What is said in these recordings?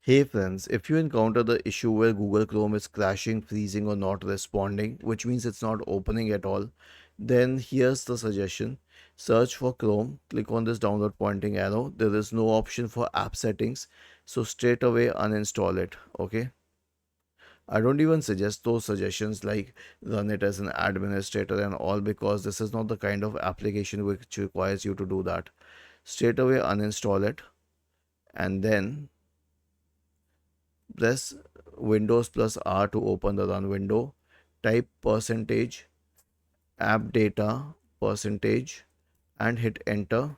Hey friends, if you encounter the issue where Google Chrome is crashing, freezing, or not responding, which means it's not opening at all, then here's the suggestion. Search for Chrome, click on this download pointing arrow. There is no option for app settings, so straight away uninstall it. Okay. I don't even suggest those suggestions like run it as an administrator and all because this is not the kind of application which requires you to do that. Straight away uninstall it and then press Windows plus R to open the run window. Type percentage app data percentage and hit enter.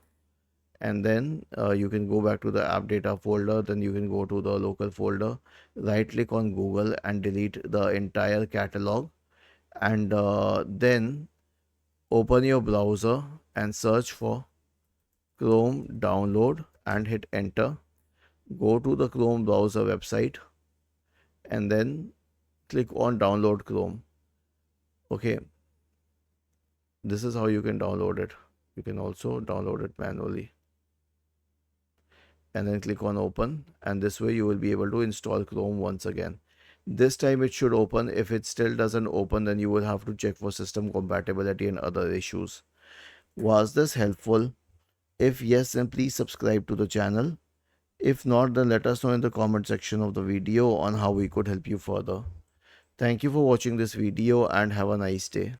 And then you can go back to the app data folder. Then you can go to the local folder, right click on Google and delete the entire catalog. And then open your browser and search for Chrome download and hit enter. Go to the Chrome browser website and then click on download Chrome. Okay, this is how you can download it. You can also download it manually and then click on open, and this way you will be able to install Chrome once again. This time it should open. If it still doesn't open, then you will have to check for system compatibility and other issues. Was this helpful? If yes, then please subscribe to the channel. If not, then let us know in the comment section of the video on how we could help you further. Thank you for watching this video and have a nice day.